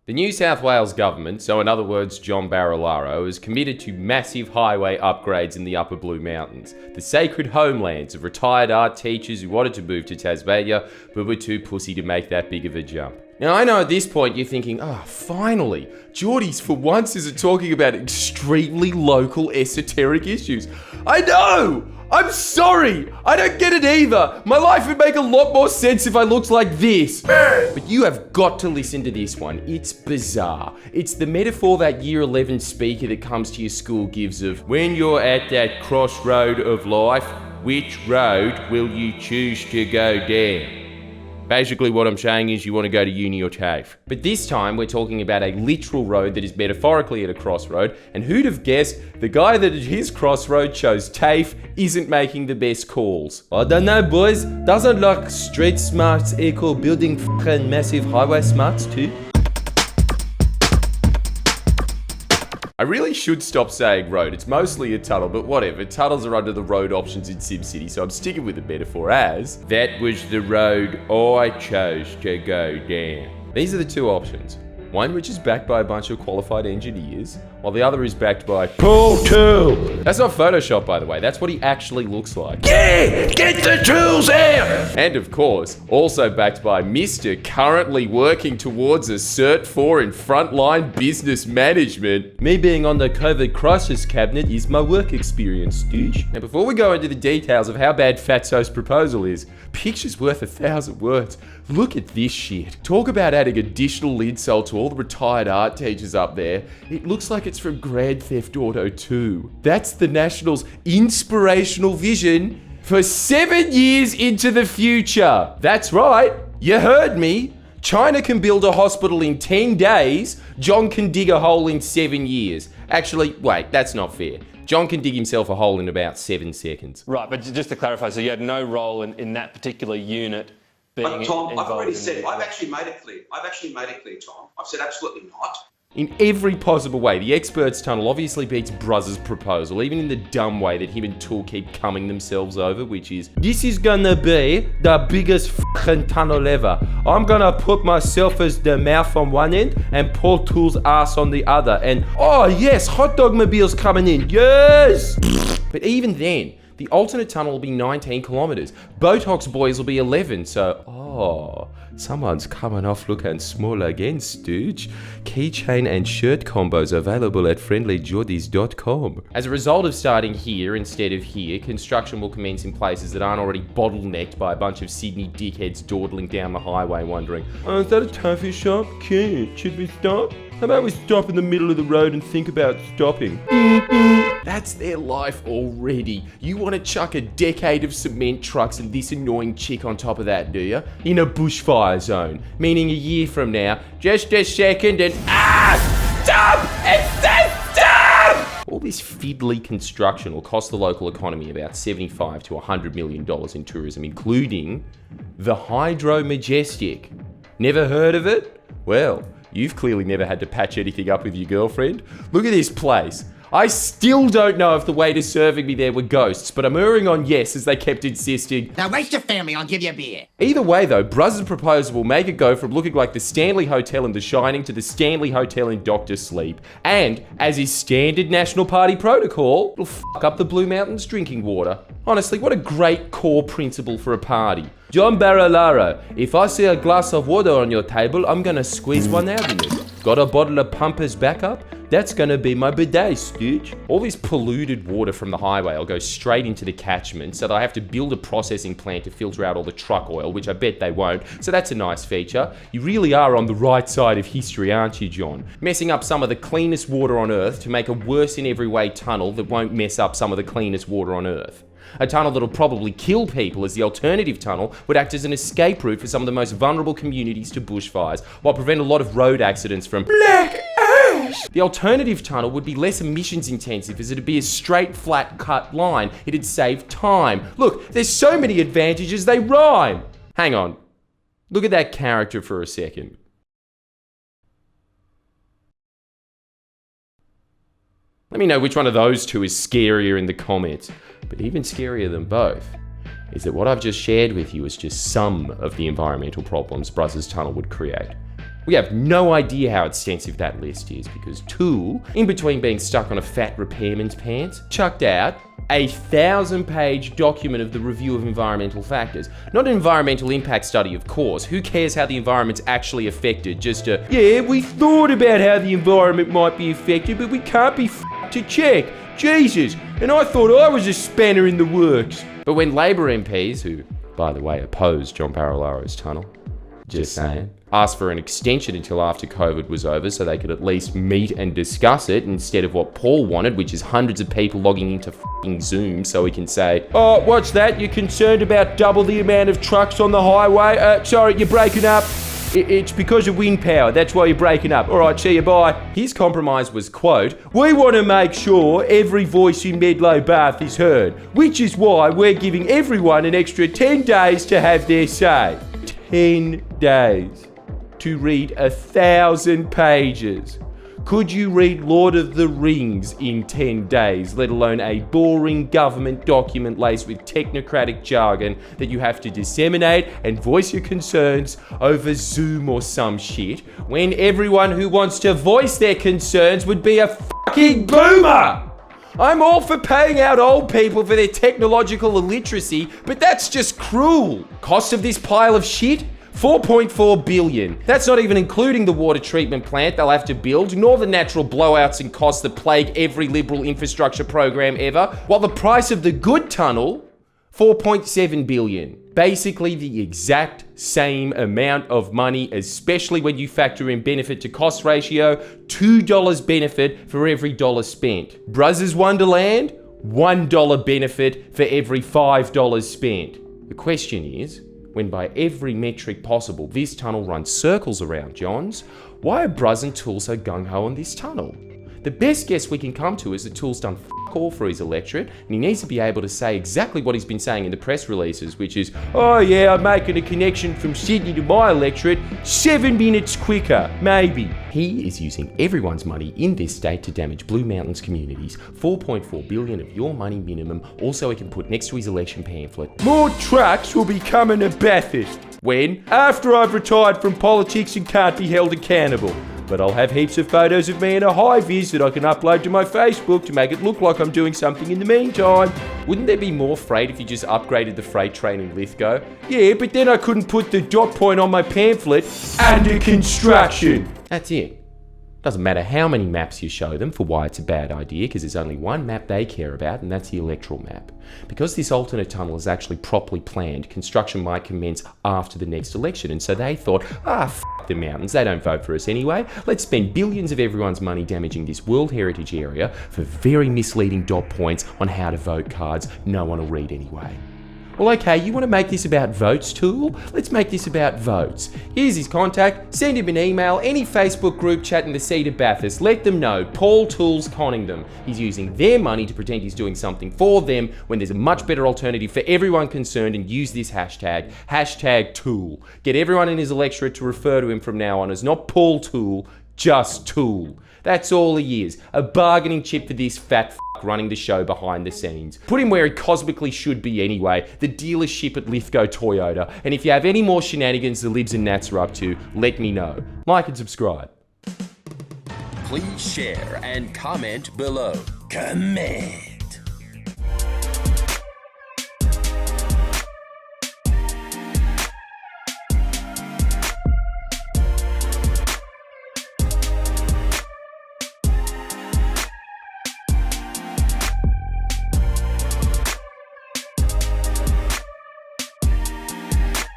The New South Wales government, so in other words John Barilaro, is committed to massive highway upgrades in the Upper Blue Mountains, the sacred homelands of retired art teachers who wanted to move to Tasmania but were too pussy to make that big of a jump. Now I know at this point you're thinking, finally, Geordies for once isn't talking about extremely local esoteric issues. I know! I'm sorry! I don't get it either! My life would make a lot more sense if I looked like this! But you have got to listen to this one. It's bizarre. It's the metaphor that year 11 speaker that comes to your school gives of, when you're at that crossroad of life, which road will you choose to go down? Basically what I'm saying is you want to go to uni or TAFE. But this time we're talking about a literal road that is metaphorically at a crossroad, and who'd have guessed the guy that at his crossroad chose TAFE isn't making the best calls. I don't know, boys. Doesn't like street smarts equal building f***ing massive highway smarts too? I really should stop saying road. It's mostly a tunnel, but whatever. Tunnels are under the road options in SimCity, so I'm sticking with the metaphor as that was the road I chose to go down. These are the two options. One which is backed by a bunch of qualified engineers, while the other is backed by Toole. That's not Photoshop, by the way. That's what he actually looks like. Yeah! Get the tools out! And of course, also backed by Mr. currently working towards a Cert 4 in frontline business management. Me being on the COVID crisis cabinet is my work experience, douche. Now before we go into the details of how bad Fatso's proposal is, picture's worth 1,000 words. Look at this shit. Talk about adding additional insult to all the retired art teachers up there. It looks like it's from Grand Theft Auto 2. That's the National's inspirational vision for 7 years into the future. That's right. You heard me. China can build a hospital in 10 days. John can dig a hole in 7 years. Actually, wait, that's not fair. John can dig himself a hole in about 7 seconds. Right, but just to clarify, so you had no role in that particular unit being But Tom, involved. I've already said, I've actually made it clear, Tom. I've said absolutely not. In every possible way, the experts' tunnel obviously beats Bruzz's proposal, even in the dumb way that him and Toole keep coming themselves over, which is, this is gonna be the biggest f***ing tunnel ever. I'm gonna put myself as the mouth on one end and Paul Toole's ass on the other, and oh yes, hot dog mobile's coming in, yes! But even then, the alternate tunnel will be 19 kilometers. Botox boys will be 11, so, someone's coming off looking small again, stooge. Keychain and shirt combos available at friendlyjordies.com. As a result of starting here instead of here, construction will commence in places that aren't already bottlenecked by a bunch of Sydney dickheads dawdling down the highway wondering, is that a toffee shop? Cute, should we stop? How about we stop in the middle of the road and think about stopping? That's their life already. You want to chuck a decade of cement trucks and this annoying chick on top of that, do you? In a bushfire zone. Meaning a year from now, just a second and stop! It says stop! All this fiddly construction will cost the local economy about $75 to $100 million in tourism, including the Hydro Majestic. Never heard of it? Well, you've clearly never had to patch anything up with your girlfriend. Look at this place. I still don't know if the waiters serving me there were ghosts, but I'm erring on yes as they kept insisting. Now race your family, I'll give you a beer. Either way though, Bruzz's proposal will make it go from looking like the Stanley Hotel in The Shining to the Stanley Hotel in Doctor Sleep. And, as is standard National Party protocol, it'll fuck up the Blue Mountains drinking water. Honestly, what a great core principle for a party. John Barilaro, if I see a glass of water on your table, I'm gonna squeeze one out in it. Got a bottle of Pumpers backup? That's gonna be my bidet, stooge. All this polluted water from the highway will go straight into the catchment, so they'll have to build a processing plant to filter out all the truck oil, which I bet they won't, so that's a nice feature. You really are on the right side of history, aren't you, John? Messing up some of the cleanest water on Earth to make a worse in every way tunnel that won't mess up some of the cleanest water on Earth. A tunnel that'll probably kill people, as the alternative tunnel would act as an escape route for some of the most vulnerable communities to bushfires, while prevent a lot of road accidents from black ash. The alternative tunnel would be less emissions intensive, as it'd be a straight, flat cut line. It'd save time. Look, there's so many advantages, they rhyme. Hang on. Look at that character for a second. Let me know which one of those two is scarier in the comments. But even scarier than both is that what I've just shared with you is just some of the environmental problems Bruzz's tunnel would create. We have no idea how extensive that list is because Toole, in between being stuck on a fat repairman's pants, chucked out a 1,000-page document of the review of environmental factors. Not an environmental impact study, of course. Who cares how the environment's actually affected? Yeah, we thought about how the environment might be affected, but we can't be f***ed to check. Jesus, and I thought I was a spanner in the works. But when Labor MPs, who, by the way, opposed John Barilaro's tunnel, just saying, asked for an extension until after COVID was over so they could at least meet and discuss it instead of what Paul wanted, which is hundreds of people logging into f***ing Zoom so he can say, oh, what's that? You're concerned about double the amount of trucks on the highway? Sorry, you're breaking up. It's because of wind power. That's why you're breaking up. All right, see you, bye. His compromise was, quote, we want to make sure every voice in Medlow Bath is heard, which is why we're giving everyone an extra 10 days to have their say. 10 days to read 1,000 pages. Could you read Lord of the Rings in 10 days, let alone a boring government document laced with technocratic jargon that you have to disseminate and voice your concerns over Zoom or some shit, when everyone who wants to voice their concerns would be a fucking boomer? I'm all for paying out old people for their technological illiteracy, but that's just cruel. Cost of this pile of shit? 4.4 billion. That's not even including the water treatment plant they'll have to build, nor the natural blowouts and costs that plague every Liberal infrastructure program ever, while the price of the good tunnel, 4.7 billion. Basically the exact same amount of money, especially when you factor in benefit to cost ratio, $2 benefit for every dollar spent. Bruzz's Wonderland, $1 benefit for every $5 spent. The question is, when by every metric possible this tunnel runs circles around Johns, why are Bruz and Toole so gung-ho on this tunnel? The best guess we can come to is that Toole's done f*** all for his electorate, and he needs to be able to say exactly what he's been saying in the press releases, which is, oh yeah, I'm making a connection from Sydney to my electorate 7 minutes quicker, maybe. He is using everyone's money in this state to damage Blue Mountains communities. 4.4 billion of your money minimum, also he can put next to his election pamphlet, more trucks will be coming to Bathurst. When? After I've retired from politics and can't be held accountable. But I'll have heaps of photos of me in a high-vis that I can upload to my Facebook to make it look like I'm doing something in the meantime. Wouldn't there be more freight if you just upgraded the freight train in Lithgow? Yeah, but then I couldn't put the dot point on my pamphlet, under construction. That's it. Doesn't matter how many maps you show them for why it's a bad idea, because there's only one map they care about, and that's the electoral map. Because this alternate tunnel is actually properly planned, construction might commence after the next election, and so they thought, f*** the mountains, they don't vote for us anyway. Let's spend billions of everyone's money damaging this World Heritage area for very misleading dot points on how to vote cards no one will read anyway. Well, okay, you want to make this about votes, Toole? Let's make this about votes. Here's his contact. Send him an email, any Facebook group chat in the seat of Bathurst. Let them know Paul Toole's conning them. He's using their money to pretend he's doing something for them when there's a much better alternative for everyone concerned, and use this hashtag, #Toole. Get everyone in his electorate to refer to him from now on as not Paul Toole, just Toole. That's all he is, a bargaining chip for this fat f*** running the show behind the scenes. Put him where he cosmically should be anyway, the dealership at Lithgow Toyota. And if you have any more shenanigans the Libs and Nats are up to, let me know. Like and subscribe. Please share and comment below. Comment.